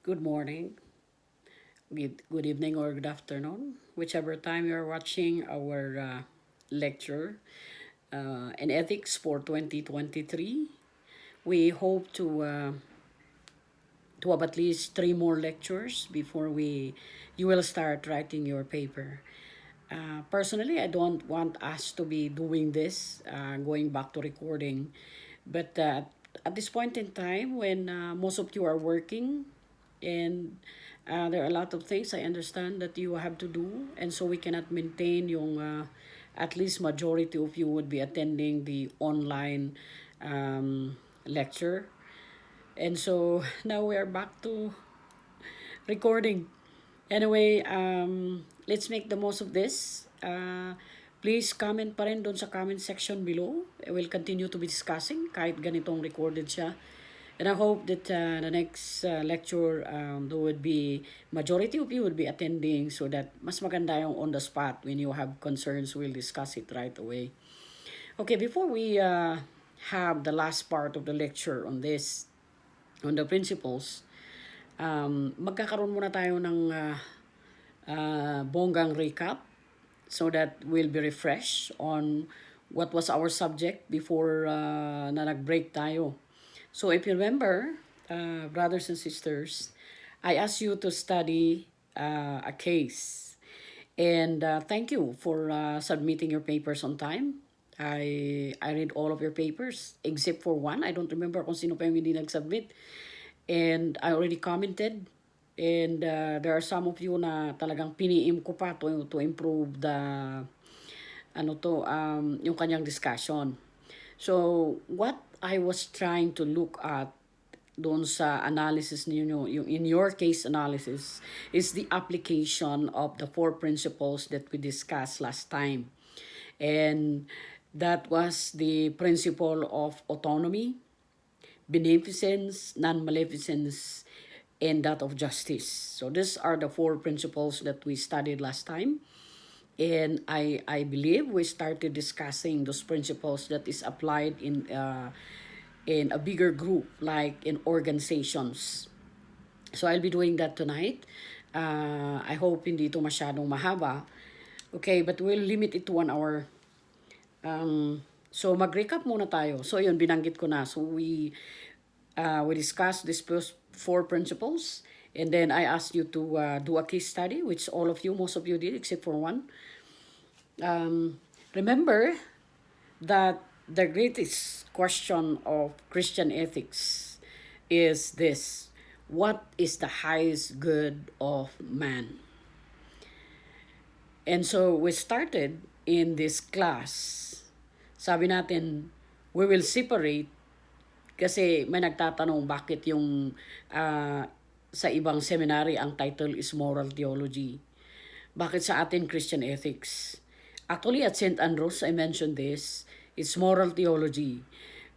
good morning, good evening, or good afternoon, whichever time you're watching our lecture in ethics for 2023. We hope to have at least three more lectures before you will start writing your paper. Personally, I don't want us to be doing this, going back to recording, but at this point in time, when most of you are working, and there are a lot of things I understand that you have to do, and so we cannot maintain yung at least majority of you would be attending the online lecture, and so now we are back to recording. Anyway, let's make the most of this. Please comment pa rin doon sa comment section below. We'll continue to be discussing kahit ganitong recorded siya. And I hope that the next lecture, there would be, majority of you would be attending so that mas maganda yung on the spot. When you have concerns, we'll discuss it right away. Okay, before we have the last part of the lecture on this, on the principles, magkakaroon muna tayo ng bonggang recap so that we'll be refreshed on what was our subject before na nag-break tayo. So if you remember, brothers and sisters, I asked you to study a case. And thank you for submitting your papers on time. I read all of your papers except for one. I don't remember kung sino pa yung hindi nag-submit. And I already commented. And there are some of you na talagang piniim ko pa to improve the yung kanyang discussion. So what I was trying to look at doon sa analysis niyo, yung in your case analysis, is the application of the four principles that we discussed last time. And that was the principle of autonomy, beneficence, non-maleficence, and that of justice. So these are the four principles that we studied last time. And I believe we started discussing those principles that is applied in a bigger group, like in organizations. So I'll be doing that tonight. I hope hindi ito masyadong mahaba. Okay, but we'll limit it to 1 hour. So mag-recap muna tayo. So yun, binanggit ko na. So we discussed these four principles. And then I asked you to do a case study, which all of you, most of you did, except for one. Remember that the greatest question of Christian ethics is this: what is the highest good of man? And so we started in this class. Sabi natin, we will separate kasi may nagtatanong bakit yung sa ibang seminary ang title is Moral Theology. Bakit sa atin Christian Ethics? Actually at St. Andrews, I mentioned this, it's Moral Theology.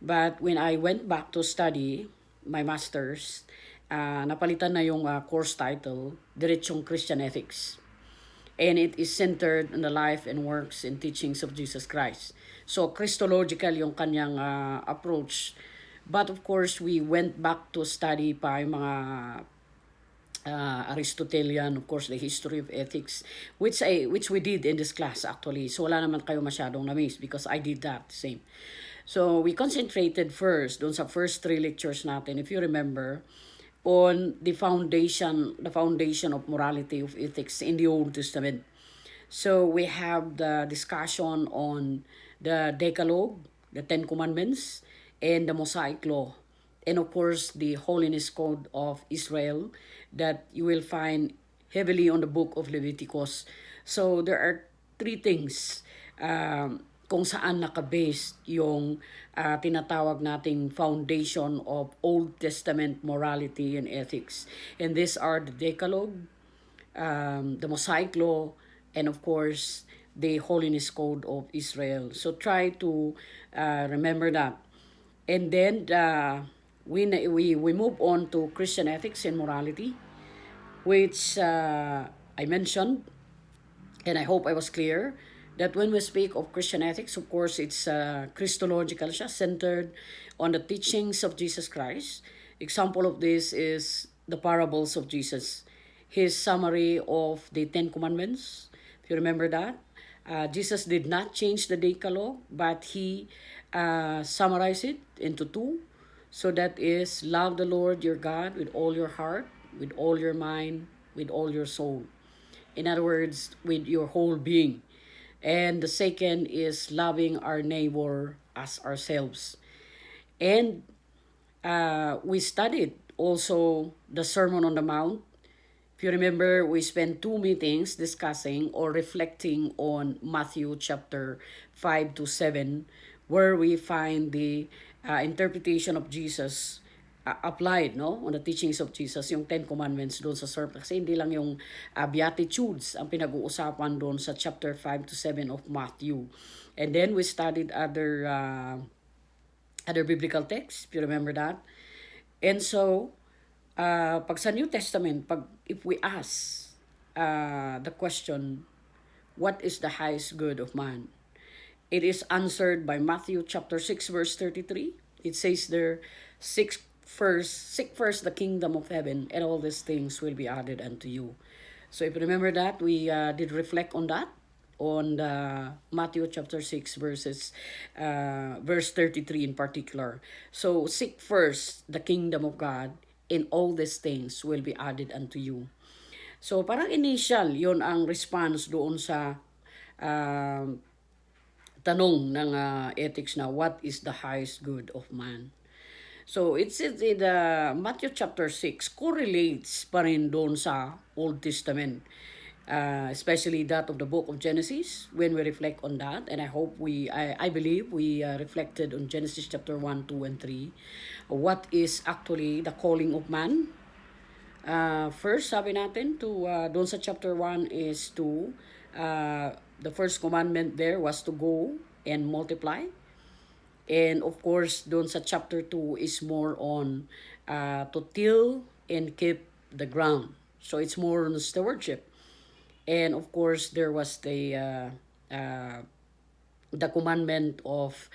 But when I went back to study my master's, napalitan na yung course title, Diretsong Christian Ethics. And it is centered on the life and works and teachings of Jesus Christ. So Christological yung kanyang approach. But of course, we went back to study pa yung mga Aristotelian, of course, the history of ethics, which we did in this class actually. So wala naman kayo masyadong na-miss because I did that same. So we concentrated first doon sa first 3 lectures natin, if you remember, on the foundation of morality of ethics in the Old Testament. So we have the discussion on the Decalogue, the 10 Commandments, and the Mosaic Law. And of course, the Holiness Code of Israel that you will find heavily on the book of Leviticus. So there are 3 things kung saan nakabase yung tinatawag nating foundation of Old Testament morality and ethics. And these are the Decalogue, the Mosaic Law, and of course, the Holiness Code of Israel. So try to remember that. And then we move on to Christian ethics and morality, which I mentioned, and I hope I was clear, that when we speak of Christian ethics, of course, it's Christological siya, centered on the teachings of Jesus Christ. Example of this is the parables of Jesus, his summary of the Ten Commandments. If you remember that, Jesus did not change the Decalogue, but he summarized it into two. So that is, love the Lord your God with all your heart, with all your mind, with all your soul. In other words, with your whole being. And the second is loving our neighbor as ourselves. And we studied also the Sermon on the Mount. If you remember, we spent two meetings discussing or reflecting on Matthew chapter 5 to 7, where we find the interpretation of Jesus applied, no, on the teachings of Jesus, yung Ten Commandments doon sa sermon. Kasi hindi lang yung Beatitudes ang pinag-uusapan doon sa chapter 5 to 7 of Matthew. And then we studied other biblical texts, if you remember that. And so, pag sa New Testament, if we ask the question, what is the highest good of man? It is answered by Matthew chapter 6 verse 33. It says there, seek first the kingdom of heaven, and all these things will be added unto you. So if you remember that, we did reflect on that, on Matthew chapter 6 verse 33 in particular. So seek first the kingdom of God, and all these things will be added unto you. So parang initial, yon ang response doon sa tanong ng ethics na what is the highest good of man. So it's in the Matthew chapter 6 correlates pa rin doon sa Old Testament. Especially that of the book of Genesis, when we reflect on that. And I hope I believe we reflected on Genesis chapter 1, 2, and 3. What is actually the calling of man? First, sabi natin, doon sa chapter 1 is to, the first commandment there was to go and multiply. And of course, doon sa chapter 2 is more on to till and keep the ground. So it's more on stewardship. And of course, there was the commandment of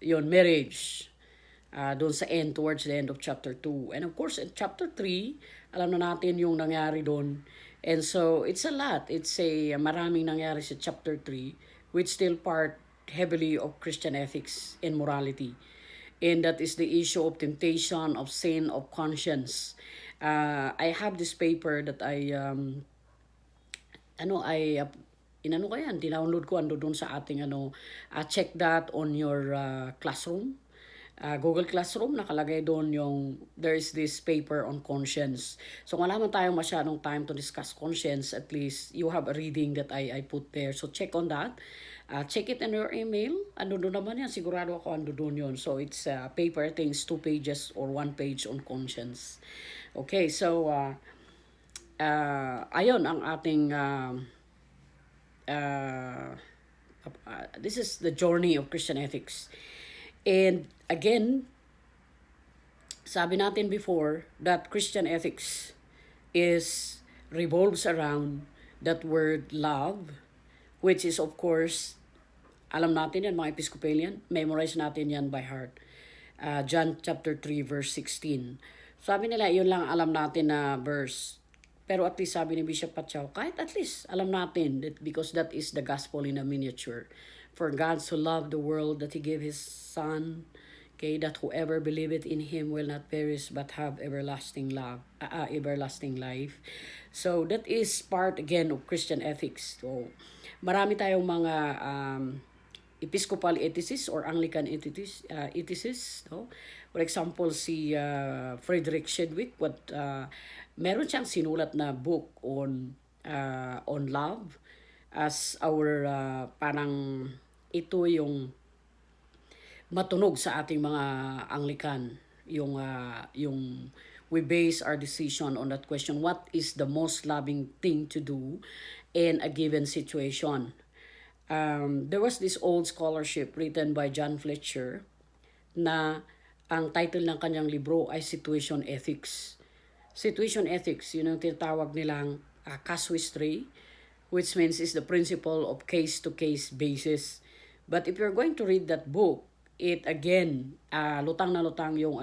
marriage doon sa end, towards the end of chapter 2. And of course, in chapter 3, alam na natin yung nangyari doon. And so, it's a lot. It's maraming nangyari sa chapter 3, which still part heavily of Christian ethics and morality. And that is the issue of temptation, of sin, of conscience. I have this paper that dinownload ko, ando doon sa ating check that on your classroom. Google Classroom, nakalagay doon there is this paper on conscience. So kung wala man tayong masyadong time to discuss conscience, at least you have a reading that I put there. So check on that. Check it in your email. Ando doon naman yan. Sigurado ako ando doon yun. So it's a paper, I think it's 2 pages or 1 page on conscience. Okay, so ayon ang ating this is the journey of Christian ethics. And again, sabi natin before that Christian ethics revolves around that word love, which is of course, alam natin yan mga Episcopalian, memorize natin yan by heart. John chapter 3 verse 16. Sabi nila, yun lang alam natin na verse. Pero at least sabi ni Bishop Pachaw, kahit at least alam natin that, because that is the gospel in a miniature. For God so loved the world that He gave His Son, okay, that whoever believeth in Him will not perish but have everlasting life. So that is part again of Christian ethics. So marami tayong mga Episcopal ethicists or Anglican ethicists. No? For example, si Frederick Shedwick, meron siyang sinulat na book on love as our parang ito yung matunog sa ating mga Anglican, yung we base our decision on that question, what is the most loving thing to do in a given situation. There was this old scholarship written by John Fletcher na ang title ng kanyang libro ay Situation Ethics. Situation ethics, yun ang tinatawag nilang casuistry, which means is the principle of case-to-case basis. But if you're going to read that book, it again, lutang na lutang yung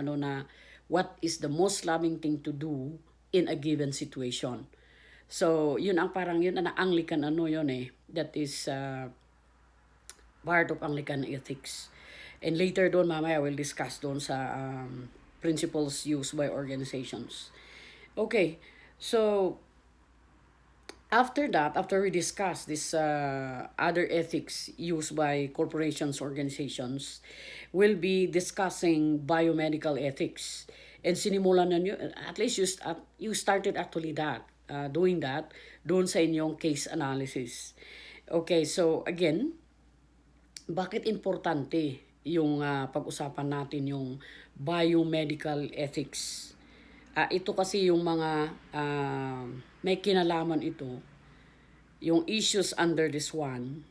what is the most loving thing to do in a given situation. So, yun ang parang yun ang Anglican ano yun eh. That is part of Anglican ethics. And later doon, mamaya, we'll discuss doon sa principles used by organizations. Okay, so after that, after we discuss this other ethics used by corporations, organizations, we'll be discussing biomedical ethics. And sinimulan na nyo, at least you started actually doing that doon sa inyong case analysis. Okay, so again, bakit importante yung pag-usapan natin yung biomedical ethics? Ito kasi yung mga may kinalaman ito, yung issues under this one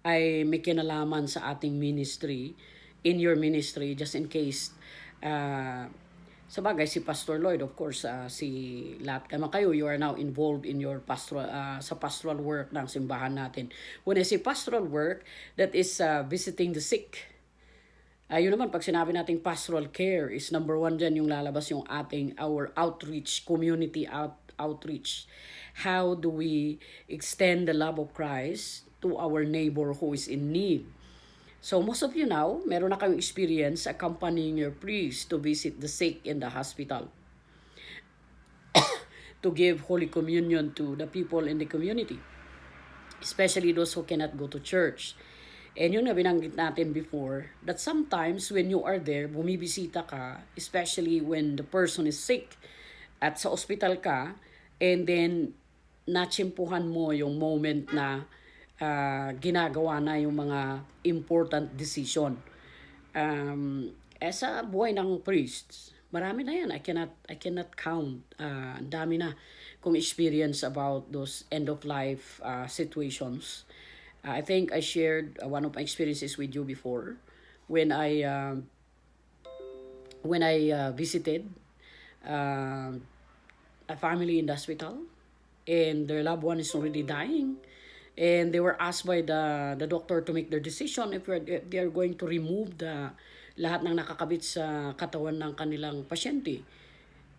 ay may kinalaman sa ating ministry, in your ministry, just in case sa bagay, si Pastor Lloyd, of course, si lahat naman kayo, you are now involved in your pastoral, sa pastoral work ng simbahan natin. When I say pastoral work, that is visiting the sick. Yun naman, pag sinabi nating pastoral care, is number one dyan yung lalabas yung our outreach, community outreach. How do we extend the love of Christ to our neighbor who is in need? So most of you now, meron na kayong experience accompanying your priest to visit the sick in the hospital, to give Holy Communion to the people in the community, especially those who cannot go to church. And yun na binanggit natin before, that sometimes when you are there, bumibisita ka, especially when the person is sick, at sa ospital ka, and then natsimpuhan mo yung moment na ginagawa na yung mga important decision. Sa buhay ng priests, marami na yan. I cannot count. Ang dami na kung experience about those end of life situations. I think I shared one of my experiences with you before when I visited a family in the hospital, and their loved one is already dying, and they were asked by the doctor to make their decision if they are going to remove lahat ng nakakabit sa katawan ng kanilang pasyente.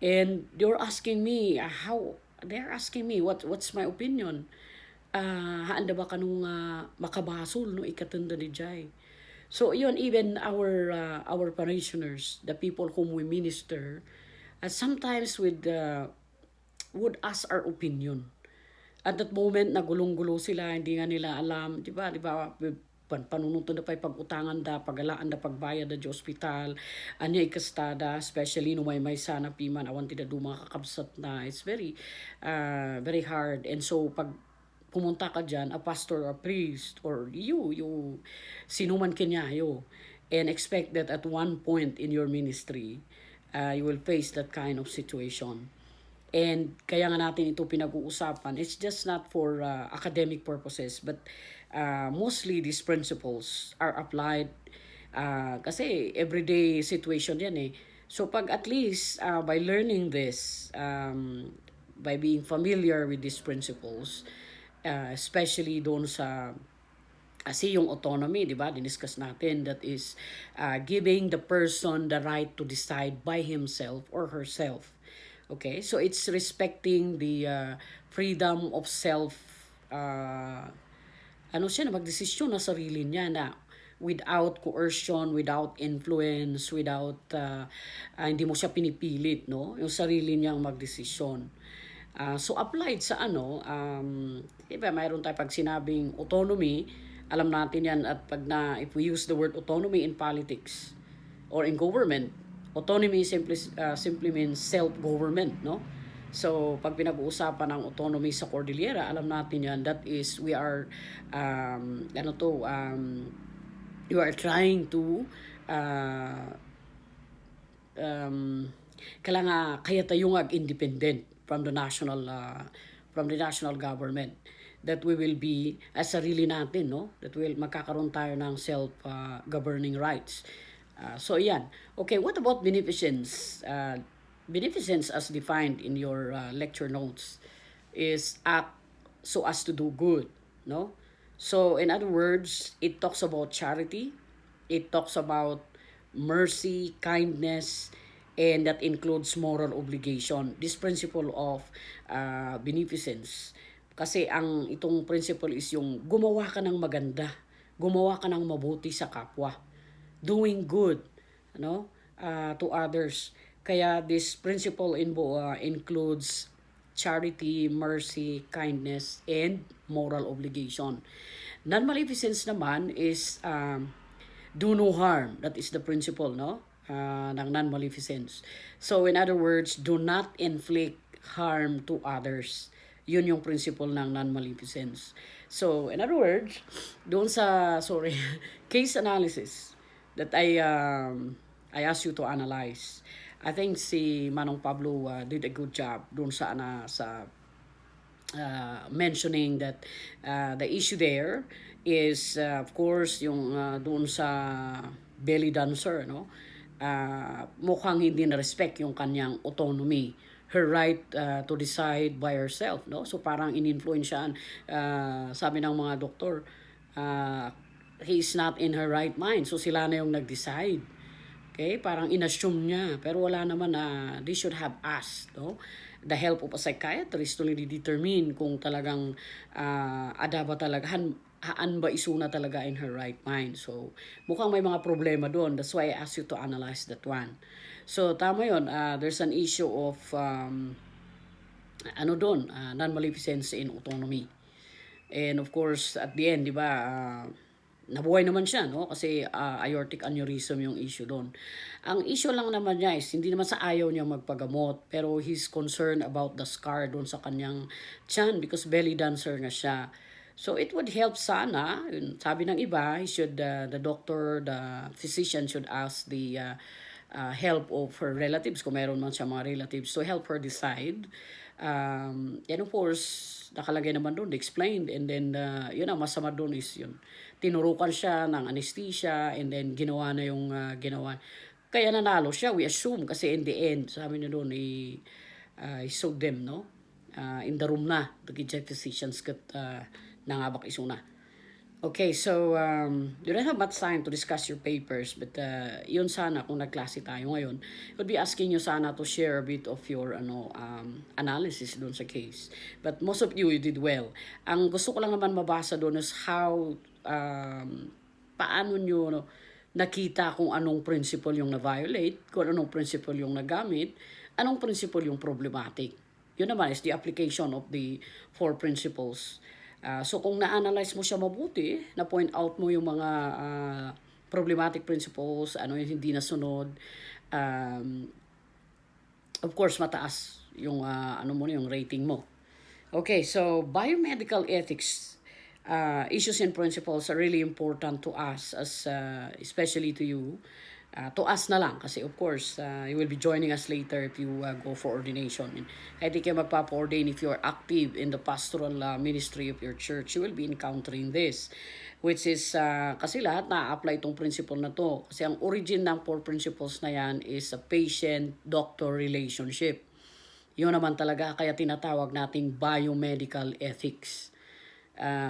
And they were asking me what's my opinion. Haanda ba kanung makabasol no ikatanda ni Jai. So yun, even our parishioners, the people whom we minister, sometimes would ask our opinion. At that moment, nagulong-gulo sila, hindi nga nila alam, di ba, panununto na pa'y pag-utangan da, pagalaan da, pagbayad da, di ospital, anya ikastada, especially no may sana piman, awan tida do mga kakabsat na, it's very hard. And so, pag pumunta ka dyan, a pastor, a priest, or you sinuman kinyayo, and expect that at one point in your ministry, you will face that kind of situation. And kaya nga natin ito pinag-uusapan. It's just not for academic purposes, but mostly these principles are applied kasi everyday situation yan eh. So pag at least by learning this, by being familiar with these principles, especially doon sa kasi yung autonomy, di ba, diniscuss natin, that is giving the person the right to decide by himself or herself. Okay, so it's respecting the freedom of self, siya na magdesisyon na sarili niya na without coercion, without influence, without, hindi mo siya pinipilit, no? Yung sarili niyang magdesisyon. So applied sa diba, mayroon tayo pag sinabing autonomy, alam natin yan, at if we use the word autonomy in politics or in government, autonomy simply means self-government, no? So, pag pinag-uusapan ng autonomy sa Cordillera, alam natin yan, that is, we are, you are trying to, kaya tayo independent from the national government, that we will be, as sarili natin, no? That will magkakaroon tayo ng self-governing rights. So yan. Okay, what about beneficence? Beneficence as defined in your lecture notes is act so as to do good, no? So in other words, it talks about charity, it talks about mercy, kindness, and that includes moral obligation. This principle of beneficence. Kasi ang itong principle is yung gumawa ka ng maganda, gumawa ka ng mabuti sa kapwa, doing good, to others. Kaya this principle includes charity, mercy, kindness, and moral obligation. Non-maleficence naman is do no harm. That is the principle, no? Ng non-maleficence. So, in other words, do not inflict harm to others. Yun yung principle ng non-maleficence. So, in other words, doon sa, case analysis that I asked you to analyze. I think si Manong Pablo did a good job doon sa mentioning that the issue there is of course yung doon sa belly dancer, no, mukhang hindi na respect yung kanyang autonomy, her right to decide by herself, no. So parang ininfluensyahan, sabi ng mga doktor, he is not in her right mind, so sila na yung nag-decide. Okay, parang inassume niya, pero wala naman na they should have asked, no, the help of a psychiatrist to really determine kung talagang adaba talaga haan ba isuna talaga in her right mind. So mukhang may mga problema doon, that's why I asked you to analyze that one. So tama yun, there's an issue of non-maleficence in autonomy. And of course, at the end, di ba, nabuhay naman siya, no? Kasi aortic aneurysm yung issue doon. Ang issue lang naman niya is, hindi naman sa ayaw niya magpagamot, pero he's concerned about the scar doon sa kanyang tiyan because belly dancer nga siya. So it would help sana, sabi ng iba, he should, the doctor, the physician should ask the help of her relatives, kung meron man siya mga relatives, to help her decide. And of course, nakalagay naman doon, explained, and then yun ang masama doon is yun, tinurukan siya ng anesthesia, and then ginawa na yung ginawa. Kaya nanalo siya, we assume, kasi in the end, sabi niya doon, he showed them, no, in the room na, the physicians kat nangabak isuna. Okay, so you don't have much time to discuss your papers, but yun sana kung nagklase tayo ngayon, I would be asking you sana to share a bit of your analysis doon sa case. But most of you did well. Ang gusto ko lang naman mabasa doon is how paano nyo nakita kung anong principle yung na-violate, kung anong principle yung nagamit, anong principle yung problematic. Yun naman is the application of the 4 principles. So kung na-analyze mo siya mabuti, na-point out mo yung mga problematic principles, ano yung hindi nasunod, of course mataas yung yung rating mo. Okay, so biomedical ethics issues and principles are really important to us, as especially to you. To us na lang kasi of course you will be joining us later if you go for ordination. And kahit di kayo magpapa-ordain, if you are active in the pastoral ministry of your church, you will be encountering this, which is kasi lahat na-apply itong principle na to, kasi ang origin ng 4 principles na yan is a patient-doctor relationship. Yun naman talaga kaya tinatawag nating biomedical ethics,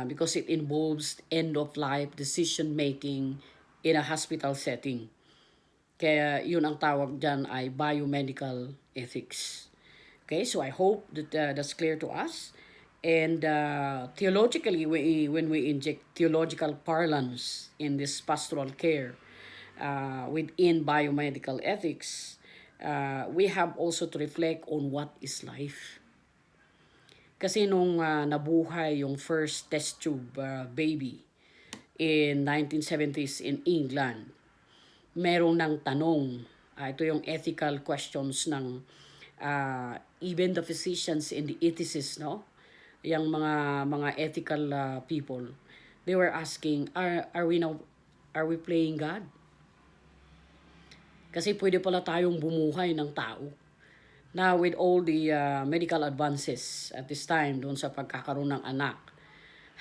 because it involves end-of-life decision-making in a hospital setting. Kaya yun ang tawag dyan ay biomedical ethics. Okay, so I hope that that's clear to us. And theologically, when we inject theological parlance in this pastoral care within biomedical ethics, we have also to reflect on what is life. Kasi nung nabuhay yung first test tube baby in 1970s in England, meron ng tanong, ito yung ethical questions ng even the physicians and the ethicists, no? Yung mga ethical people, they were asking, are we playing God? Kasi pwede pala tayong bumuhay ng tao. Now with all the medical advances at this time doon sa pagkakaroon ng anak,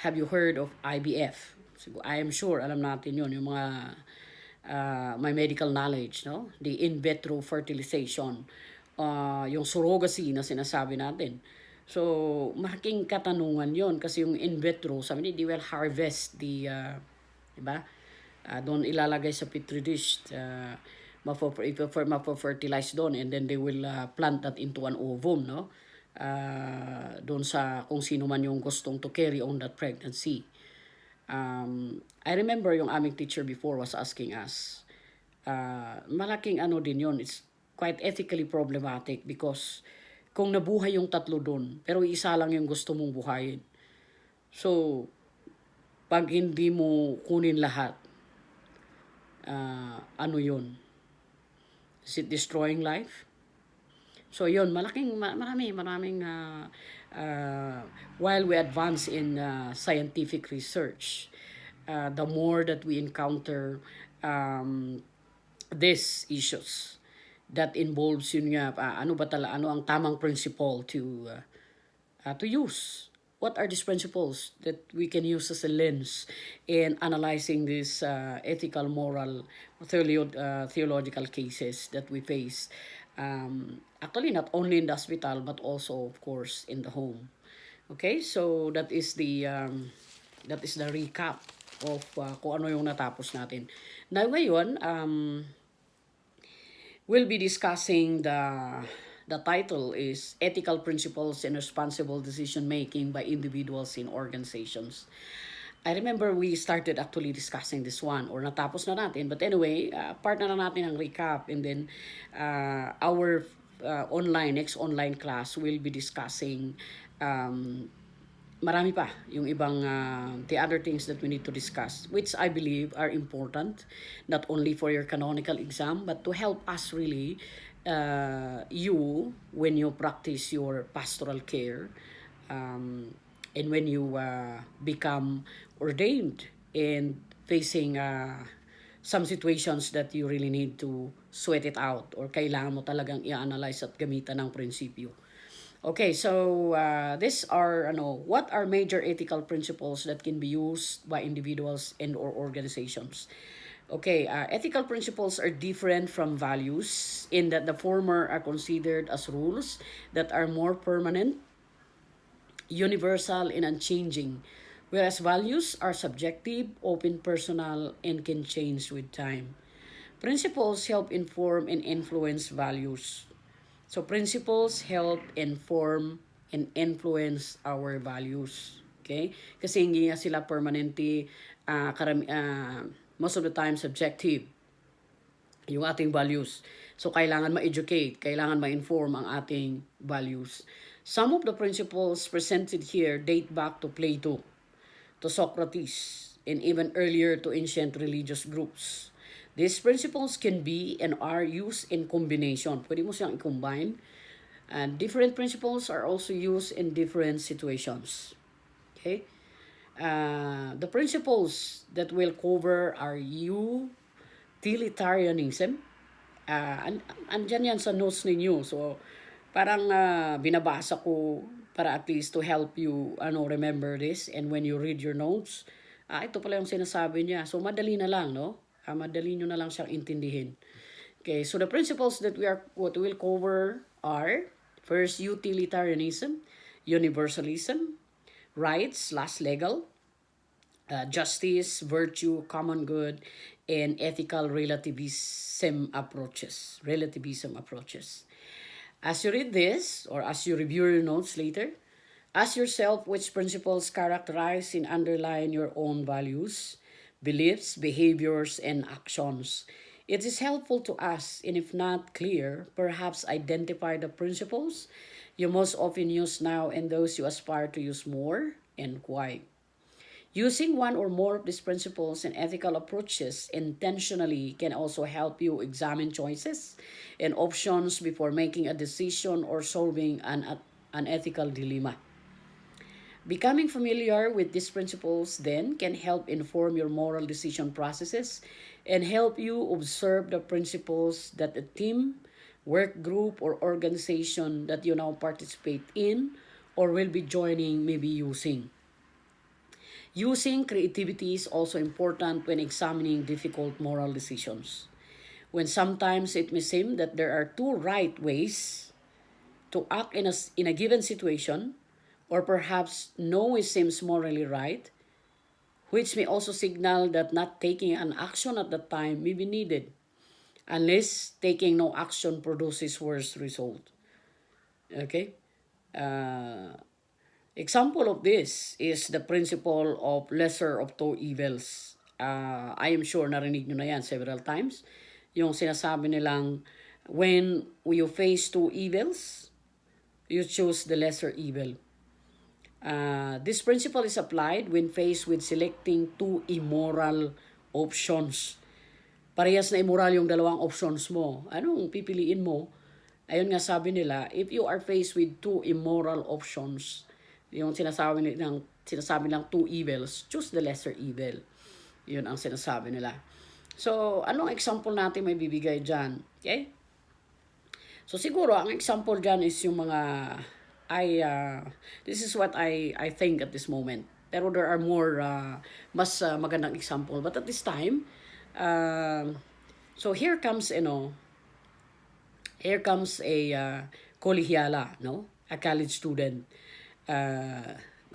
have you heard of IVF? I am sure alam natin yun, yung mga my medical knowledge, no? The in vitro fertilization, yung surrogacy na sinasabi natin. So, malaking katanungan yon kasi yung in vitro, sabi niya, they will harvest the, diba? Doon ilalagay sa petri dish, Mapo-fertilize doon, and then they will plant that into an ovum, no? Doon sa kung sino man yung gustong to carry on that pregnancy. I remember yung aming teacher before was asking us, malaking ano din yun, it's quite ethically problematic because kung nabuhay yung tatlo doon, pero isa lang yung gusto mong buhayin. So, pag hindi mo kunin lahat, ano yun? Is it destroying life? So yun, maraming while we advance in scientific research, the more that we encounter these issues that involves yun nga, ano ang tamang principle to use. What are these principles that we can use as a lens in analyzing these ethical, moral, theological cases that we face? Actually, not only in the hospital, but also, of course, in the home. Okay, so that is the recap of kung ano yung natapos natin. Now, ngayon, we'll be discussing the title is Ethical Principles and Responsible Decision Making by Individuals in Organizations. I remember we started actually discussing this one or natapos na natin. But anyway, part na natin ang recap, and then our next online class will be discussing marami pa yung ibang the other things that we need to discuss, which I believe are important not only for your canonical exam but to help us really you when you practice your pastoral care, and when you become ordained and facing some situations that you really need to sweat it out or kailangan mo talagang i-analyze at gamitan ng prinsipyo. Okay, so these are what are major ethical principles that can be used by individuals and or organizations. Okay, ethical principles are different from values in that the former are considered as rules that are more permanent, universal, and unchanging, whereas values are subjective, open, personal, and can change with time. Principles help inform and influence values. So principles help inform and influence our values. Okay? Kasi hindi nga sila permanente, most of the time subjective yung ating values. So kailangan ma-educate, kailangan ma-inform ang ating values. Some of the principles presented here date back to Plato, to Socrates, and even earlier to ancient religious groups. These principles can be and are used in combination. Pwede mo siyang i-combine. And different principles are also used in different situations. Okay? The principles that we'll cover are utilitarianism. Andyan yan sa notes ninyo. So, parang binabasa ko para at least to help you remember this. And when you read your notes, ito pala yung sinasabi niya. So, madali na lang, no? Madali nyo na lang siyang intindihin. Okay, so the principles that what we'll cover are, first, utilitarianism, universalism, rights, last legal, justice, virtue, common good, and ethical relativism approaches. As you read this, or as you review your notes later, ask yourself which principles characterize and underline your own values, beliefs, behaviors, and actions. It is helpful to us, and if not clear, perhaps identify the principles you most often use now and those you aspire to use more, and why. Using one or more of these principles and ethical approaches intentionally can also help you examine choices and options before making a decision or solving an ethical dilemma. Becoming familiar with these principles then can help inform your moral decision processes and help you observe the principles that a team, work group, or organization that you now participate in or will be joining may be using. Using creativity is also important when examining difficult moral decisions. When sometimes it may seem that there are two right ways to act in a given situation, or perhaps no way seems morally right, which may also signal that not taking an action at that time may be needed. unless taking no action produces worse result. Okay? Uh, Example of this is the principle of lesser of two evils. I am sure narinig nyo na yan several times. Yung sinasabi nilang, when you face two evils, you choose the lesser evil. This principle is applied when faced with selecting two immoral options. Parehas na immoral yung dalawang options mo. Anong pipiliin mo? Ayun nga sabi nila, if you are faced with two immoral options, yung sinasabi ng two evils, choose the lesser evil. Yun ang sinasabi nila. So, anong example natin may bibigay dyan? Okay? So, siguro, ang example dyan is yung mga, this is what I think at this moment. Pero there are more, mas magandang example. But at this time, so here comes, here comes a kolehiala, no? A college student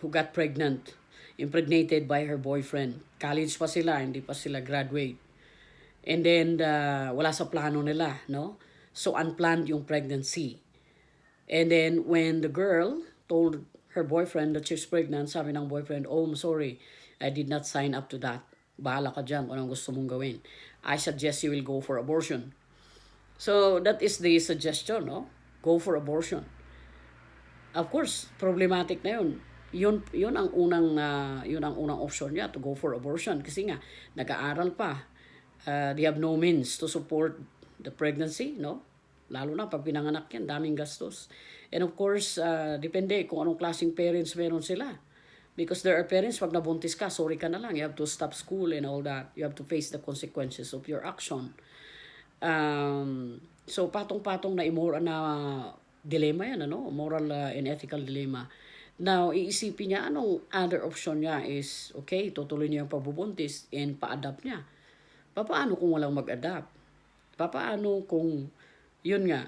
who got pregnant, impregnated by her boyfriend. College pa sila, hindi pa sila graduate. And then, wala sa plano nila, no? So, unplanned yung pregnancy. And then, when the girl told her boyfriend that she's pregnant, sabi ng boyfriend, oh, I'm sorry, I did not sign up to that. Bahala ka dyan kung anong gusto mong gawin. I suggest you will go for abortion. So, that is the suggestion, no? Go for abortion. Of course, problematic na yun. Yun ang unang option niya, to go for abortion, kasi nga nag-aaral pa. They have no means to support the pregnancy, no? Lalo na pag pinanganak yan, daming gastos. And of course, depende kung anong klaseng parents meron sila. Because there are parents, pag nabuntis ka, sorry ka na lang, you have to stop school and all that. You have to face the consequences of your action. So patong-patong na immoral na dilemma yan, ano? Moral and ethical dilemma. Now, iisipin niya, anong other option niya is, okay, tutuloy niya yung pagbubuntis and pa-adapt niya. Paano kung walang mag-adapt? Paano kung, yun nga,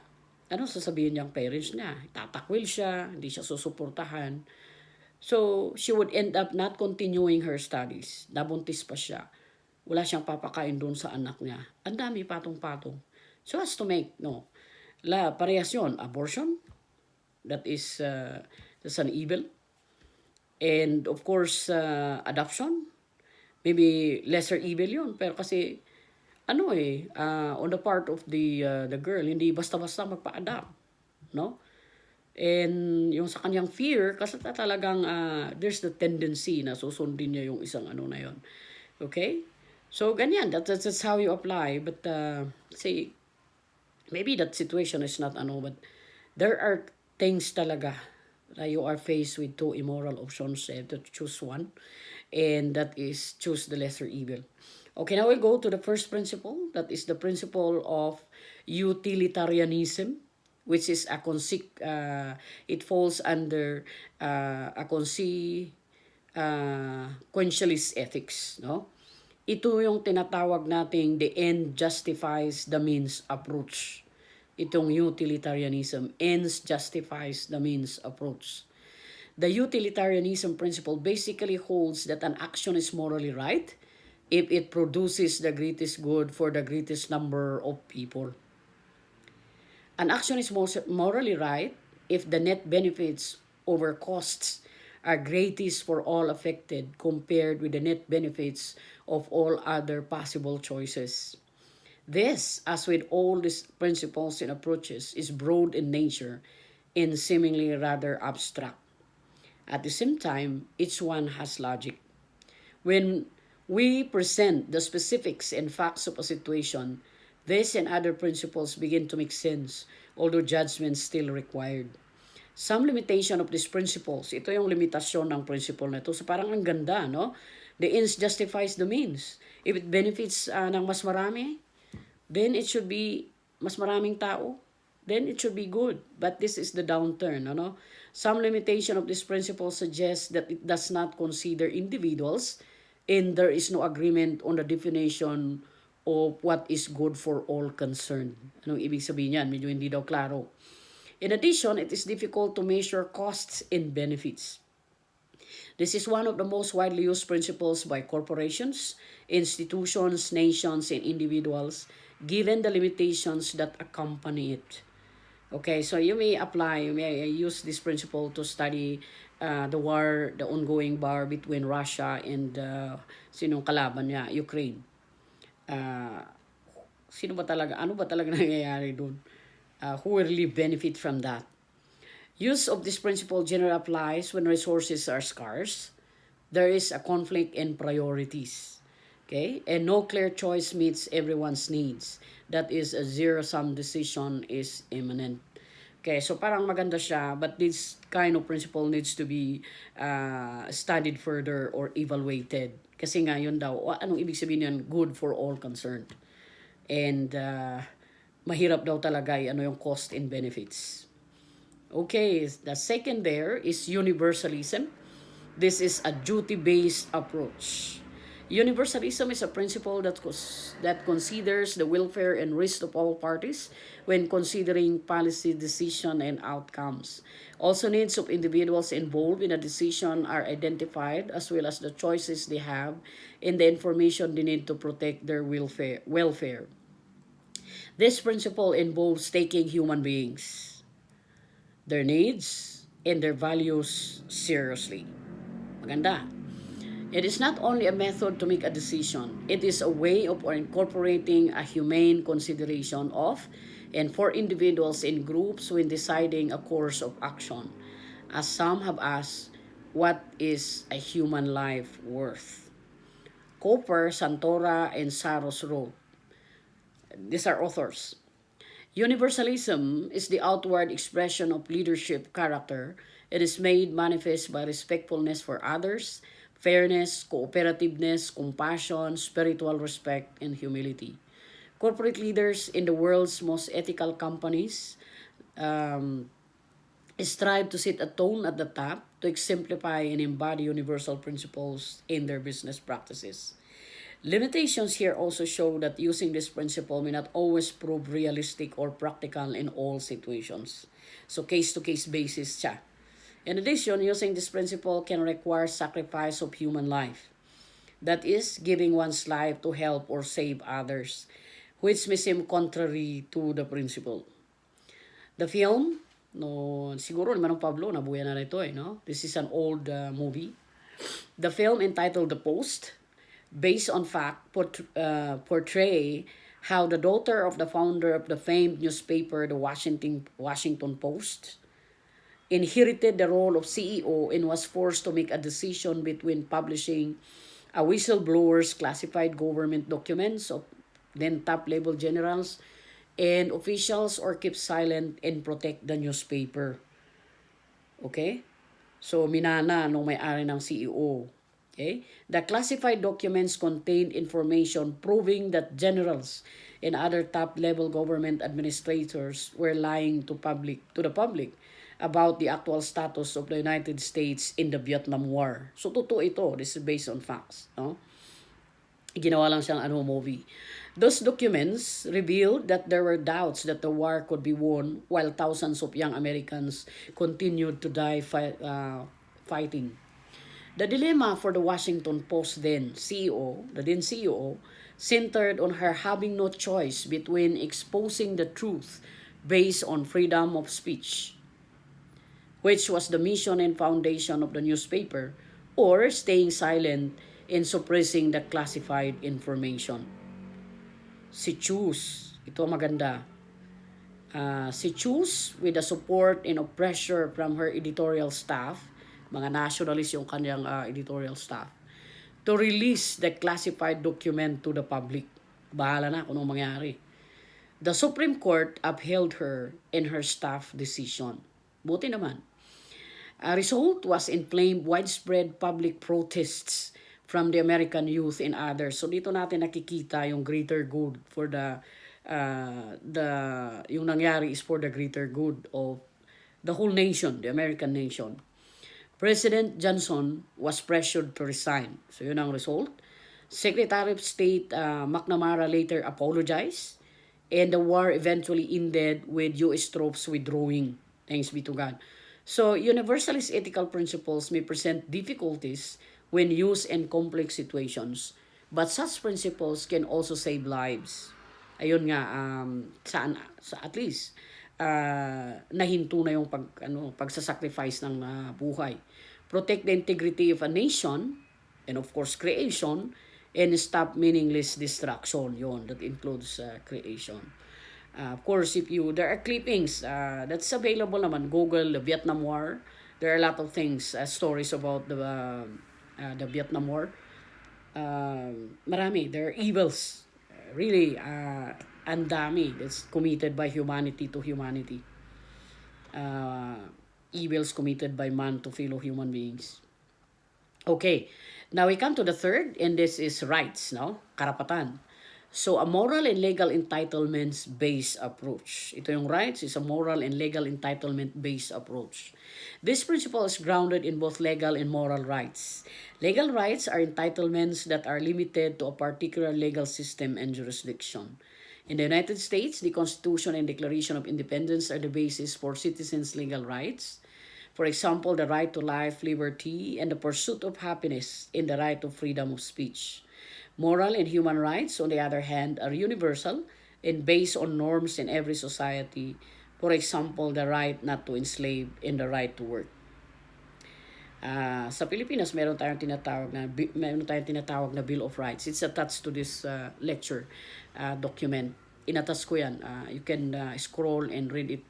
ano sasabihin niyang parents niya? Tatakwil siya, hindi siya susuportahan. So, she would end up not continuing her studies. Nabuntis pa siya. Wala siyang papakain doon sa anak niya. Ang dami patong-patong. So, as to make, parehas yun, abortion, that's an evil. And of course, adoption, maybe lesser evil yun. Pero kasi, on the part of the girl, hindi basta-basta magpa-adopt, no? And yung sa kanyang fear, kasi talagang there's the tendency na susundin niya yung isang na yun. Okay? So, ganyan. That's how you apply. But, say, maybe that situation is not but there are things talaga that you are faced with two immoral options. You have to choose one. And that is choose the lesser evil. Okay, now we'll go to the first principle. That is the principle of utilitarianism, which is it falls under a consequentialist ethics, no? Ito yung tinatawag nating the end justifies the means approach. Itong utilitarianism, ends justifies the means approach. The utilitarianism principle basically holds that an action is morally right if it produces the greatest good for the greatest number of people. An action is morally right if the net benefits over costs are greatest for all affected compared with the net benefits of all other possible choices. This, as with all these principles and approaches, is broad in nature and seemingly rather abstract. At the same time, each one has logic. When we present the specifics and facts of a situation, this and other principles begin to make sense, although judgment is still required. Some limitation of these principles, ito yung limitasyon ng principle na ito. So parang ang ganda, no? The ends justifies the means. If it benefits ng mas marami, then it should be mas maraming tao, then it should be good. But this is the downturn, ano? Some limitation of this principle suggests that it does not consider individuals and there is no agreement on the definition of what is good for all concerned. Anong ibig sabihin yan? Medyo hindi daw klaro. In addition, it is difficult to measure costs and benefits. This is one of the most widely used principles by corporations, institutions, nations, and individuals, given the limitations that accompany it. Okay, so you may use this principle to study the ongoing war between Russia and sinong kalaban niya, Ukraine. Uh, ano ba talaga nangyayari doon? Who will really benefit from that? Use of this principle generally applies when resources are scarce. There is a conflict in priorities. Okay? And no clear choice meets everyone's needs. That is a zero-sum decision is imminent. Okay, so parang maganda siya, but this kind of principle needs to be studied further or evaluated. Kasi nga yun daw, anong ibig sabihin yan? Good for all concerned. And mahirap daw talaga ano yung cost and benefits. Okay, the second there is universalism. This is a duty-based approach. Universalism is a principle that considers the welfare and risk of all parties when considering policy decision and outcomes. Also, needs of individuals involved in a decision are identified as well as the choices they have and the information they need to protect their welfare. This principle involves taking human beings, their needs, and their values seriously. Maganda. It is not only a method to make a decision, it is a way of incorporating a humane consideration of and for individuals in groups when deciding a course of action. As some have asked, what is a human life worth? Cooper, Santora, and Saros wrote. These are authors. Universalism is the outward expression of leadership character. It is made manifest by respectfulness for others, fairness, cooperativeness, compassion, spiritual respect, and humility. Corporate leaders in the world's most ethical companies strive to set a tone at the top to exemplify and embody universal principles in their business practices. Limitations here also show that using this principle may not always prove realistic or practical in all situations. So case-to-case basis siya. In addition, using this principle can require sacrifice of human life. That is, giving one's life to help or save others, which may seem contrary to the principle. The film, no, siguro naman ng Pablo, nabuyan na ito no? This is an old movie. The film entitled The Post, based on fact, portray how the daughter of the founder of the famed newspaper, the Washington Post, inherited the role of CEO and was forced to make a decision between publishing a whistleblower's classified government documents of then top-level generals and officials or keep silent and protect the newspaper. Okay? So, minana nung may-ari ng CEO. Okay? The classified documents contained information proving that generals and other top-level government administrators were lying to the public about the actual status of the United States in the Vietnam War. So, totoo ito. This is based on facts. No? Ginawa lang siyang movie. Those documents revealed that there were doubts that the war could be won while thousands of young Americans continued to die fighting. The dilemma for the Washington Post then CEO, centered on her having no choice between exposing the truth based on freedom of speech, which was the mission and foundation of the newspaper, or staying silent and suppressing the classified information. Si Choose, ito maganda. Si Choose, with the support and of pressure from her editorial staff, mga nationalist yung kanyang editorial staff, to release the classified document to the public. Bahala na kung anong mangyari. The Supreme Court upheld her and her staff decision. Buti naman. A result was inflamed widespread public protests from the American youth and others. So dito natin nakikita yung greater good for yung nangyari is for the greater good of the whole nation, the American nation. President Johnson was pressured to resign. So yun ang result. Secretary of State McNamara later apologized, and the war eventually ended with U.S. troops withdrawing. Thanks be to God. So universalist ethical principles may present difficulties when used in complex situations, but such principles can also save lives. ayun nga, at least, nahinto na yung pagsasacrifice ng buhay. Protect the integrity of a nation, and of course, creation, and stop meaningless destruction. Yon, that includes creation. Of course, there are clippings that's available naman. Google, the Vietnam War. There are a lot of things, stories about the Vietnam War. Marami, there are evils. Really, ang dami that's committed by humanity to humanity. Evils committed by man to fellow human beings. Okay, now we come to the third, and this is rights, no? Karapatan. So, a moral and legal entitlements-based approach. Ito yung rights is a moral and legal entitlement-based approach. This principle is grounded in both legal and moral rights. Legal rights are entitlements that are limited to a particular legal system and jurisdiction. In the United States, the Constitution and Declaration of Independence are the basis for citizens' legal rights. For example, the right to life, liberty, and the pursuit of happiness, and the right to freedom of speech. Moral and human rights, on the other hand, are universal and based on norms in every society. For example, the right not to enslave and the right to work. Sa Pilipinas, meron tayong tinatawag na Bill of Rights. It's attached to this lecture document. Inatas ko yan. You can scroll and read it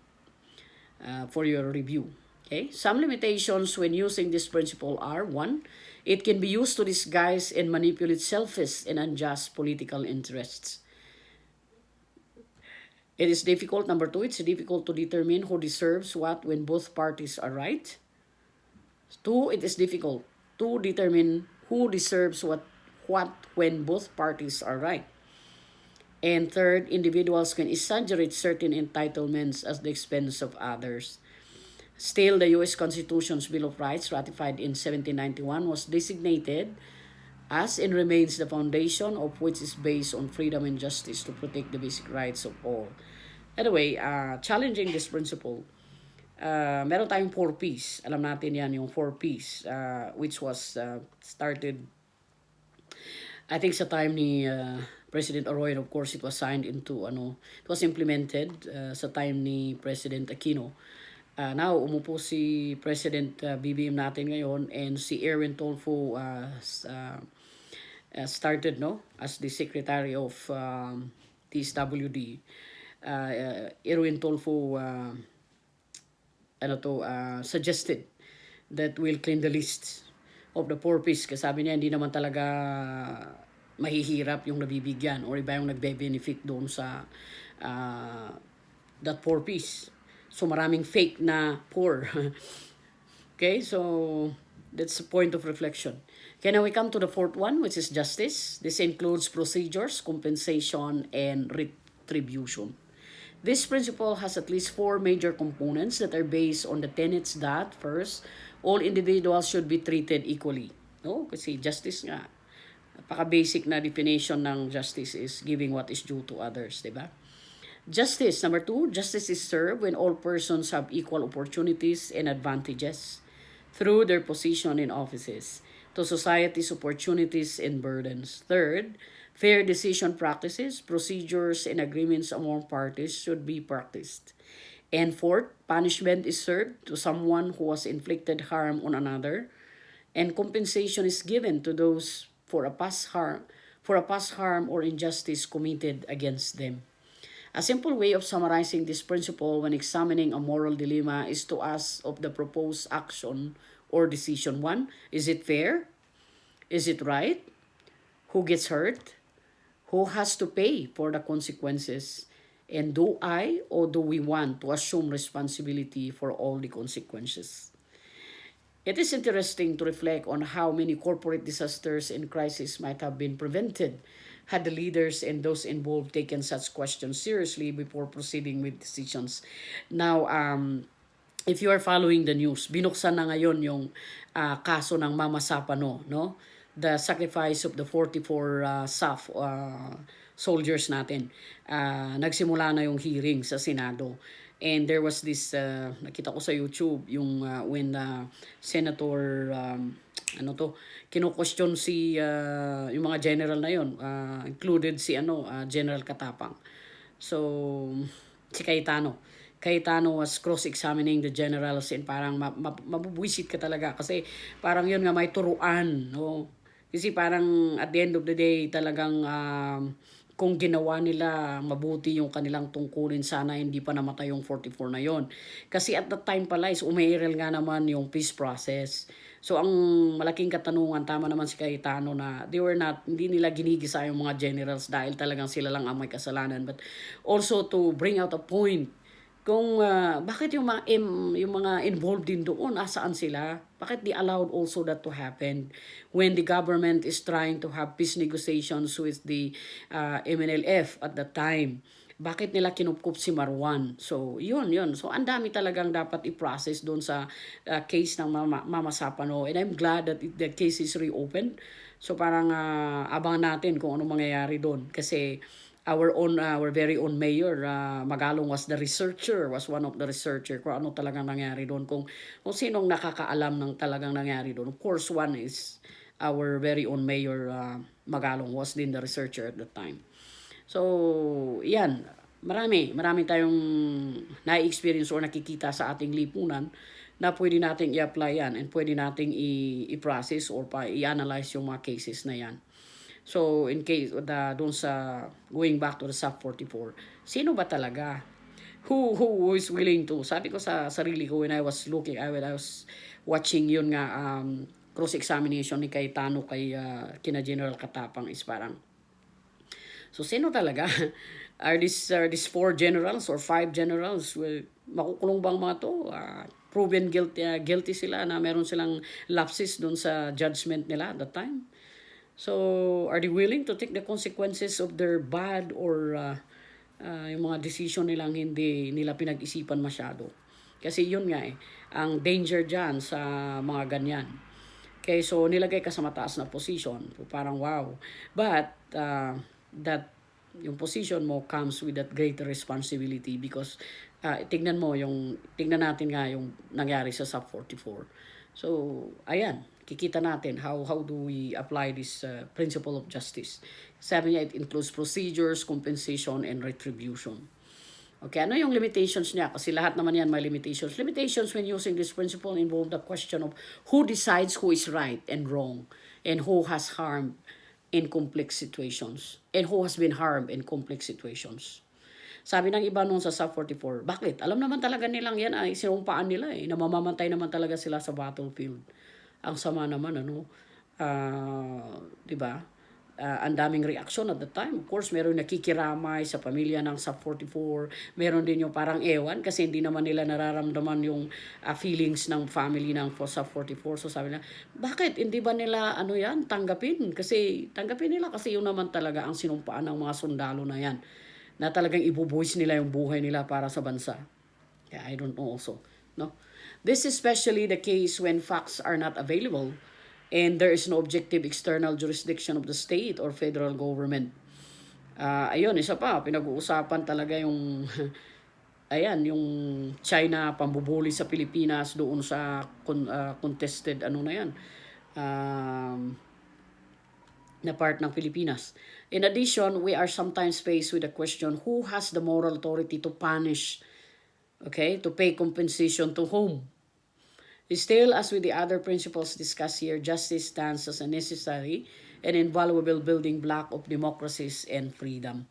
for your review. Okay? Some limitations when using this principle are: 1. It can be used to disguise and manipulate selfish and unjust political interests. It is difficult. Number 2, it's difficult to determine who deserves what when both parties are right. 2, it is difficult to determine who deserves what when both parties are right. And 3rd, individuals can exaggerate certain entitlements at the expense of others. Still, the U.S. Constitution's Bill of Rights, ratified in 1791, was designated as and remains the foundation of which is based on freedom and justice to protect the basic rights of all. Anyway, challenging this principle, meron tayong 4 Ps. Alam natin yan, yung 4 Ps, which was started, I think, sa time ni President Arroyo. Of course, it was signed into, it was implemented sa time ni President Aquino. Now, umupo si President BBM natin ngayon, and si Erwin Tulfo started as the Secretary of TSWD. Erwin Tulfo suggested that we'll clean the list of the 4 Ps. Kasi sabi niya, hindi naman talaga mahihirap yung nabibigyan or iba yung nagbe-benefit doon sa that 4 Ps. So, maraming fake na poor. Okay, so that's a point of reflection. Okay, now we come to the 4th one, which is justice. This includes procedures, compensation, and retribution. This principle has at least 4 major components that are based on the tenets that, first, all individuals should be treated equally. No? Kasi justice nga, napaka-basic na definition ng justice is giving what is due to others, diba? Justice, number 2, justice is served when all persons have equal opportunities and advantages through their position in offices to society's opportunities and burdens. 3rd, fair decision practices, procedures, and agreements among parties should be practiced. And 4th, punishment is served to someone who has inflicted harm on another, and compensation is given to those for a past harm or injustice committed against them. A simple way of summarizing this principle when examining a moral dilemma is to ask of the proposed action or decision: 1, is it fair? Is it right? Who gets hurt? Who has to pay for the consequences? And do I or do we want to assume responsibility for all the consequences? It is interesting to reflect on how many corporate disasters and crises might have been prevented had the leaders and those involved taken such questions seriously before proceeding with decisions. Now, if you are following the news, binuksan na ngayon yung kaso ng Mama Sapano, no? The sacrifice of the 44 SAF soldiers natin. Nagsimula na yung hearing sa Senado. And there was this, nakita ko sa YouTube, yung when Senator, kino-question si, yung mga general na yon, included si General Katapang. So, si Cayetano. Cayetano was cross-examining the generals and parang mabubwisit ka talaga kasi parang yun nga may turuan, no? Kasi parang at the end of the day talagang kung ginawa nila mabuti yung kanilang tungkulin, sana hindi pa namatay yung 44 na yon. Kasi at that time pala is umairal nga naman yung peace process. So ang malaking katanungan, tama naman si Cayetano na they were not, hindi nila ginigisa yung mga generals dahil talagang sila lang ang may kasalanan. But also to bring out a point kung bakit yung mga involved din doon, asaan sila? Bakit they allowed also that to happen when the government is trying to have peace negotiations with the MNLF at that time? Bakit nila kinupkup si Marwan? So, yun. So, ang dami talagang dapat i-process doon sa case ng Mama Sapano. And I'm glad that the case is reopened. So, parang abangan natin kung ano mangyayari doon. Kasi, our very own mayor, Magalong was one of the researcher kung ano talagang nangyari doon, kung sinong nakakaalam ng talagang nangyari doon. Of course, one is our very own mayor, Magalong was din the researcher at the time. So, yan. Marami tayong na-experience or nakikita sa ating lipunan na pwede nating i-apply yan and pwede nating i-process or i-analyze yung mga cases na yan. So, in case, doon sa, going back to the SUP 44, sino ba talaga? Who is willing to? Sabi ko sa sarili ko when I was watching yun nga, cross-examination ni Cayetano kay kina General Katapang is parang, so, sino talaga? Are these 4 generals or 5 generals? Well, makukulong bang mga to? Proven guilty sila na meron silang lapses doon sa judgment nila at that time. So, are they willing to take the consequences of their bad or yung mga decision nilang hindi nila pinag-isipan masyado? Kasi yun nga ang danger dyan sa mga ganyan. Okay, so nilagay ka sa mataas na position. Parang wow. But, that yung position mo comes with that greater responsibility because tignan natin nga yung nangyari sa SUP 44. So, ayan, kikita natin how do we apply this principle of justice. Sabi niya, it includes procedures, compensation, and retribution. Okay, ano yung limitations niya? Kasi lahat naman yan may limitations. Limitations when using this principle involve the question of who decides who is right and wrong and who has harmed in complex situations and who has been harmed in complex situations. Sabi ng iba nung sa SUP 44, bakit? Alam naman talaga nilang yan ay sinumpaan nila na mamamatay naman talaga sila sa battlefield. Ang sama naman, di ba? Ang daming reaksyon at the time. Of course, meron nakikiramay sa pamilya ng SUP 44. Meron din yung parang ewan kasi hindi naman nila nararamdaman yung feelings ng family ng SUP 44. So sabi na, bakit? Hindi ba nila tanggapin? Kasi tanggapin nila kasi yun naman talaga ang sinumpaan ng mga sundalo na yan. Na talagang ibubuhis nila yung buhay nila para sa bansa. Yeah, I don't know also. No? This is especially the case when facts are not available and there is no objective external jurisdiction of the state or federal government. Ayun, isa pa, pinag-uusapan talaga yung yung China pambubuli sa Pilipinas doon sa contested na yan. Na part ng Pilipinas. In addition, we are sometimes faced with the question, who has the moral authority to punish, to pay compensation to whom? Still, as with the other principles discussed here, justice stands as a necessary and invaluable building block of democracies and freedom.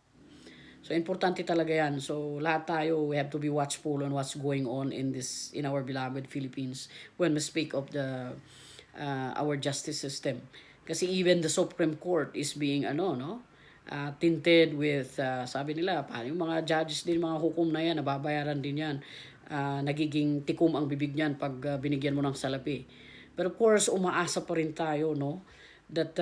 So, importante talaga yan. So, lahat tayo, we have to be watchful on what's going on in our beloved Philippines when we speak of our justice system. Kasi even the Supreme Court is being tinted with, sabi nila, yung mga judges din, mga hukom na yan, nababayaran din yan. Nagiging tikom ang bibig niyan pag binigyan mo ng salapi. But of course, umaasa pa rin tayo, that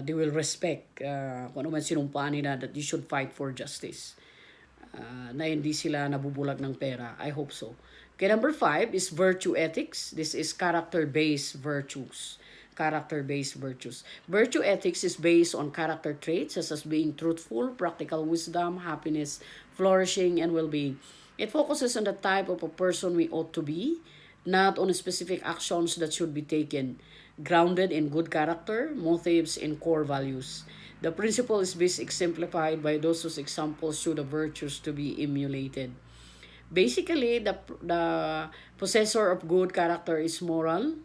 they will respect kung ano man sinumpaan nila, that you should fight for justice. Na hindi sila nabubulag ng pera. I hope so. Okay, number 5 is virtue ethics. This is character-based virtues. Character-based virtues. Virtue ethics is based on character traits such as being truthful, practical wisdom, happiness, flourishing, and well-being. It focuses on the type of a person we ought to be, not on specific actions that should be taken, grounded in good character, motives, and core values. The principle is best exemplified by those whose examples show the virtues to be emulated. Basically, the possessor of good character is moral,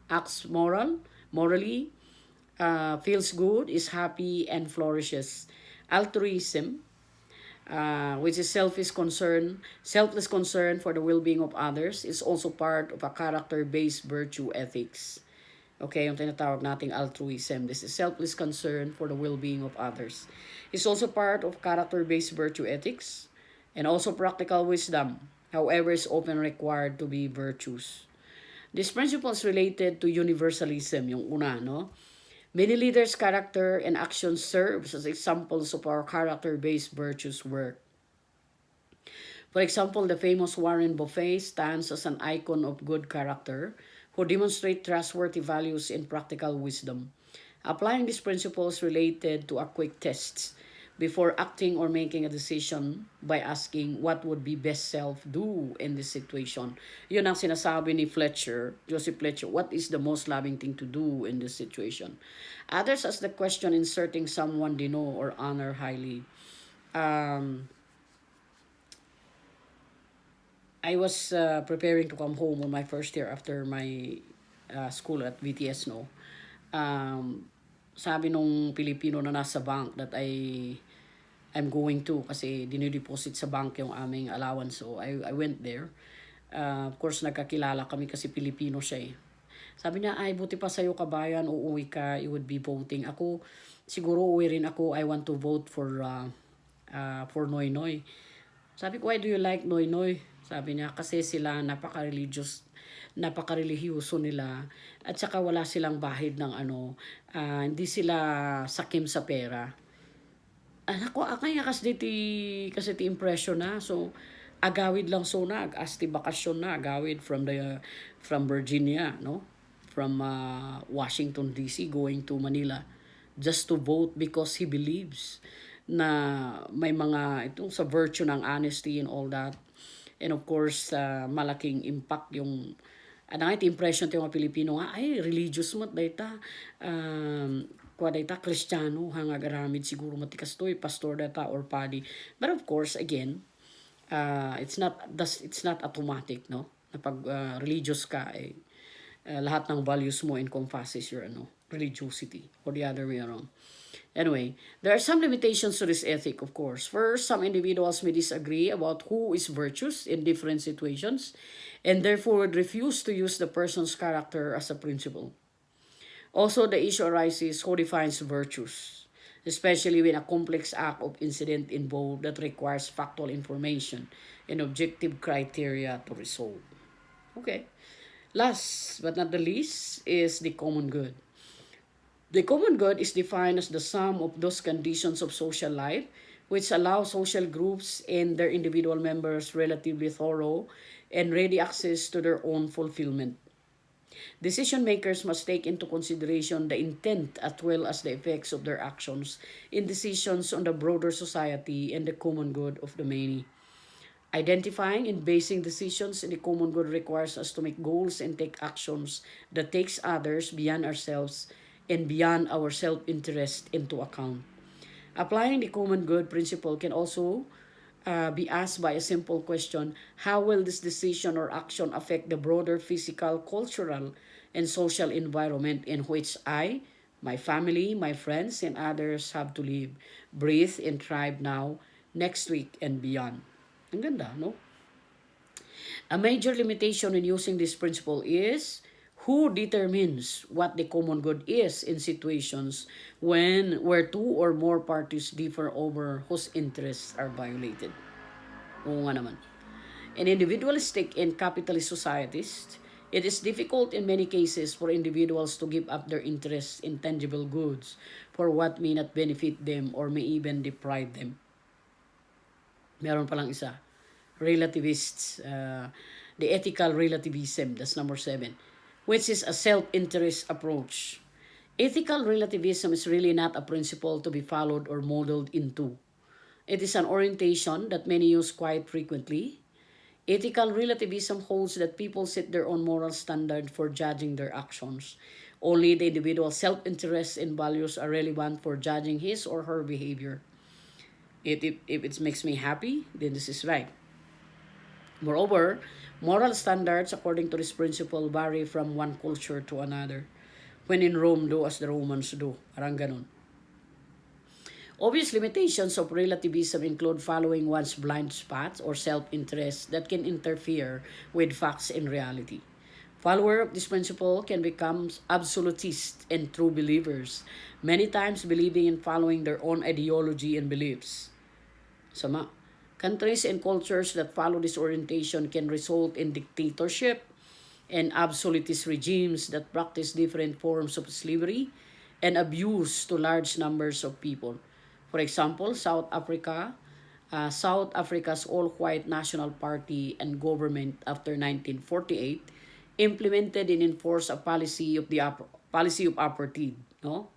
acts morally, feels good, is happy, and flourishes. Altruism, which is selfless concern for the well-being of others, is also part of a character-based virtue ethics. Okay, yung tinatawag nating altruism. This is selfless concern for the well-being of others. It's also part of character-based virtue ethics and also practical wisdom. However, is often required to be virtues. This principle is related to universalism, yung una, no? Many leaders' character and actions serve as examples of our character-based virtues work. For example, the famous Warren Buffett stands as an icon of good character who demonstrate trustworthy values and practical wisdom. Applying these principles related to a quick test before acting or making a decision by asking what would be best self do in this situation. Yun ang sinasabi ni Joseph Fletcher, what is the most loving thing to do in this situation? Others ask the question inserting someone they know or honor highly. I was preparing to come home on my first year after my school at VTS, no? Um, Sabi nung Pilipino na nasa bank that I'm going to kasi dinideposit sa bank yung aming allowance. So I went there. Of course, nagkakilala kami kasi Pilipino siya eh. Sabi niya, ay buti pa sa'yo kabayan, uuwi ka, you would be voting. Ako, siguro uuwi rin ako, I want to vote for Noy Noy. Sabi ko, why do you like Noy Noy? Sabi niya, kasi sila napaka-religious, napaka-religyoso nila at saka wala silang bahid ng hindi sila sakim sa pera. Ako, kaya kasi ti impression na. So, agawid lang so na, asti bakasyon na, agawid from Virginia, no? From Washington DC going to Manila just to vote because he believes na may mga itong sa virtue ng honesty and all that. And of course, malaking impact yung impression tayo mga Pilipino nga, ay, religious mat, dayta, kwa dayta, Kristiyano, hanga garamid siguro matikas to, pastor data or padi. But of course, again, it's not automatic, no? Na pag religious ka, lahat ng values mo encompasses your religiosity or the other way around. Anyway, there are some limitations to this ethic, of course. First, some individuals may disagree about who is virtuous in different situations and therefore would refuse to use the person's character as a principle. Also, the issue arises who defines virtues, especially when a complex act of incident involved that requires factual information and objective criteria to resolve. Okay. Last but not the least is the common good. The common good is defined as the sum of those conditions of social life which allow social groups and their individual members relatively thorough and ready access to their own fulfillment. Decision makers must take into consideration the intent as well as the effects of their actions in decisions on the broader society and the common good of the many. Identifying and basing decisions in the common good requires us to make goals and take actions that takes others beyond ourselves and beyond our self-interest into account. Applying the common good principle can also be asked by a simple question, how will this decision or action affect the broader physical, cultural, and social environment in which I, my family, my friends, and others have to live, breathe, and thrive now, next week, and beyond? Ang ganda, no? A major limitation in using this principle is who determines what the common good is in situations where two or more parties differ over whose interests are violated. Oo nga naman. In individualistic and capitalist societies, it is difficult in many cases for individuals to give up their interests in tangible goods for what may not benefit them or may even deprive them. Meron palang isa. Relativists. The ethical relativism. That's number 7. Which is a self-interest approach. Ethical relativism is really not a principle to be followed or modeled into. It is an orientation that many use quite frequently. Ethical relativism holds that people set their own moral standard for judging their actions, Only the individual's self-interest and values are relevant for judging his or her behavior. If it makes me happy, then this is right. Moreover, moral standards according to this principle vary from one culture to another. When in Rome, do as the Romans do. Parang ganun. Obvious limitations of relativism include following one's blind spots or self-interest that can interfere with facts and reality. Followers of this principle can become absolutists and true believers, many times believing in following their own ideology and beliefs. Sama. Countries and cultures that follow this orientation can result in dictatorship and absolutist regimes that practice different forms of slavery and abuse to large numbers of people. For example, South Africa's all-white National Party and government after 1948 implemented and enforced a policy of apartheid, no?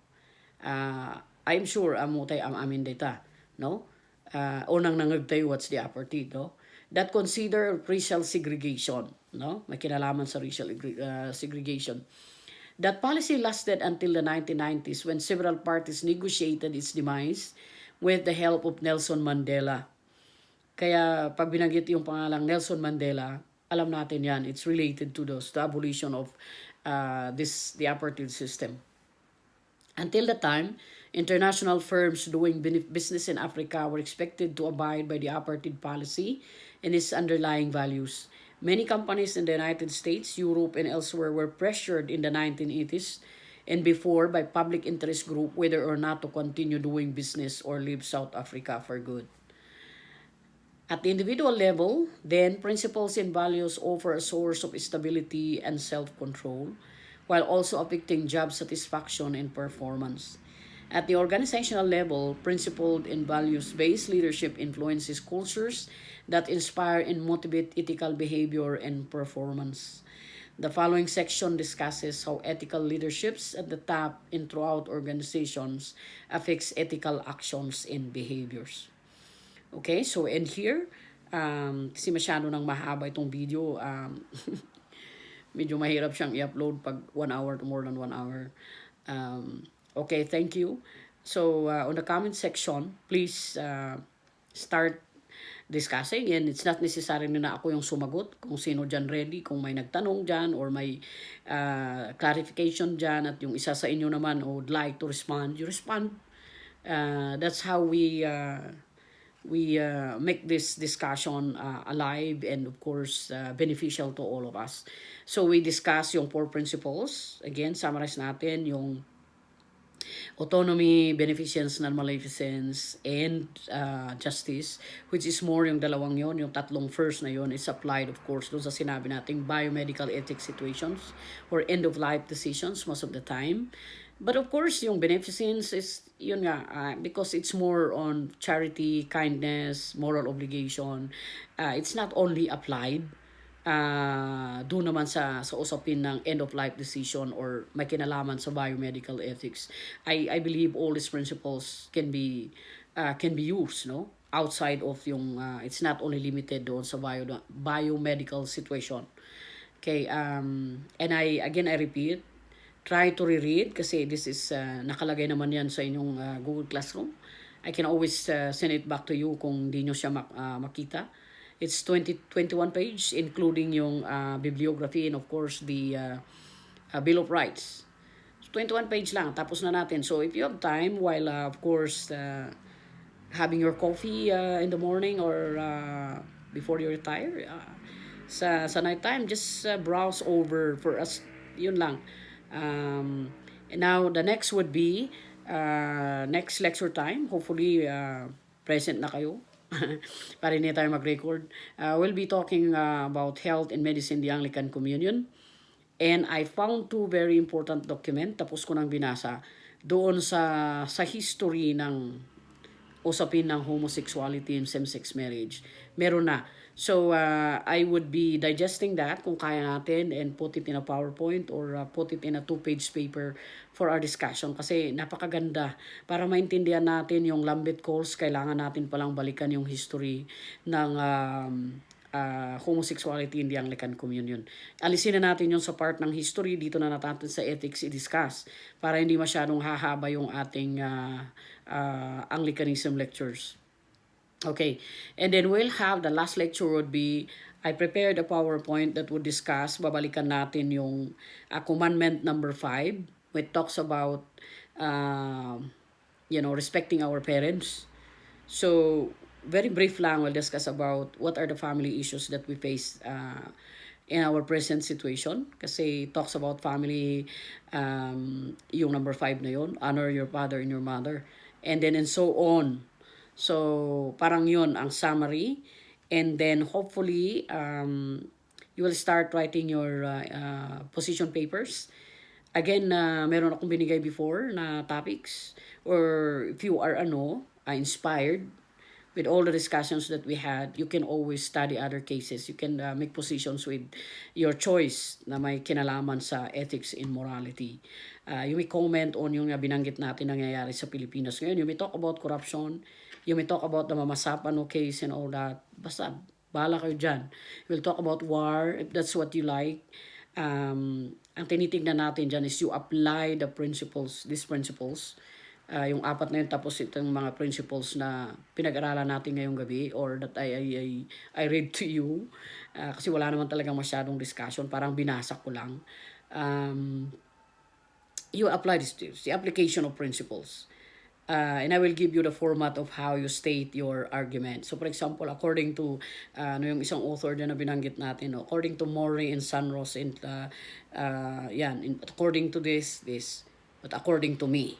I'm sure amutay amin data, no? Unang nangagtay what's the apartheid, no? That consider racial segregation, no? May kinalaman sa racial segregation. That policy lasted until the 1990s when several parties negotiated its demise with the help of Nelson Mandela. Kaya pag binanggit yung pangalang Nelson Mandela, alam natin yan, it's related to the abolition of the apartheid system. Until the time, international firms doing business in Africa were expected to abide by the apartheid policy and its underlying values. Many companies in the United States, Europe, and elsewhere were pressured in the 1980s and before by public interest group whether or not to continue doing business or leave South Africa for good. At the individual level, then, principles and values offer a source of stability and self-control, while also affecting job satisfaction and performance. At the organizational level, principled and values-based leadership influences cultures that inspire and motivate ethical behavior and performance. The following section discusses how ethical leaderships at the top and throughout organizations affects ethical actions and behaviors. Okay, so and here, kasi masyado nang mahaba itong video, medyo mahirap siyang i-upload pag 1 hour to more than 1 hour. Okay, thank you. So, on the comment section, please start discussing, and it's not necessary na ako yung sumagot. Kung sino dyan ready, kung may nagtanong dyan or may clarification dyan at yung isa sa inyo naman would like to respond, you respond. That's how we make this discussion alive and of course beneficial to all of us. So we discuss yung 4 principles. Again, summarize natin yung autonomy, beneficence, non-maleficence, and justice, which is more yung dalawang yon, yung tatlong first na yon is applied of course doon sa sinabi nating biomedical ethics situations or end-of-life decisions most of the time. But of course, yung beneficence is, yun nga, because it's more on charity, kindness, moral obligation. It's not only applied doon naman sa usapin ng end-of-life decision or may kinalaman sa biomedical ethics. I believe all these principles can be used, no? Outside of yung, it's not only limited doon sa biomedical situation. Okay, and I repeat, try to reread kasi this is nakalagay naman yan sa inyong Google Classroom. I can always send it back to you kung di nyo siya makita. It's 21 page including yung bibliography and of course the Bill of Rights. 21 page lang, tapos na natin. So if you have time while of course having your coffee in the morning or before you retire, sa night time, just browse over for us, yun lang. And now the next would be next lecture time. Hopefully present na kayo para hindi tayo mag-record. We'll be talking about health and medicine, the Anglican Communion. And I found 2 very important document. Tapos ko nang binasa doon sa history ng usapin ng homosexuality and same-sex marriage. Meron na. So, I would be digesting that kung kaya natin and put it in a PowerPoint or put it in a 2-page paper for our discussion. Kasi napakaganda. Para maintindihan natin yung Lambeth Calls, kailangan natin palang balikan yung history ng homosexuality in the Anglican Communion. Alisin na natin yung sa part ng history, dito na natin sa ethics i-discuss para hindi masyadong hahaba yung ating Anglicanism lectures. Okay, and then we'll have the last lecture would be, I prepared a PowerPoint that would discuss, babalikan natin yung commandment number 5, which talks about, respecting our parents. So, very brief lang, we'll discuss about what are the family issues that we face in our present situation. Kasi talks about family, yung number 5 na yun, honor your father and your mother. And then and so on. So, parang yun ang summary. And then, hopefully, you will start writing your position papers. Again, meron akong binigay before na topics. Or if you are inspired with all the discussions that we had, you can always study other cases. You can make positions with your choice na may kinalaman sa ethics and morality. You may comment on yung binanggit natin nangyayari sa Pilipinas ngayon. You may talk about corruption. You may talk about the Mama Sapano case and all that. Basta, bahala kayo dyan. We'll talk about war, if that's what you like. Ang tinitignan natin dyan is you apply the principles, these principles. Yung 4 na yun, tapos itong mga principles na pinag-aralan natin ngayong gabi or that I read to you. Kasi wala naman talagang masyadong discussion. Parang binasa ko lang. You apply this, the application of principles. And I will give you the format of how you state your argument. So, for example, according to yung isang author na binanggit natin, according to Morey and Sunros, and according to this, but according to me.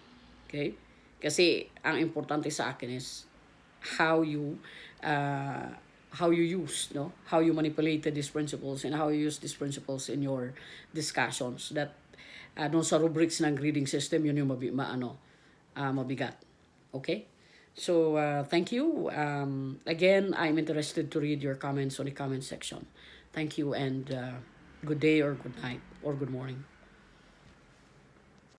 Okay? Kasi ang importante sa akin is how you use, how you manipulated these principles and how you use these principles in your discussions. That doon sa rubrics ng grading system, yun yung mabigat. Okay? So, thank you. Again, I'm interested to read your comments on the comment section. Thank you and good day or good night or good morning.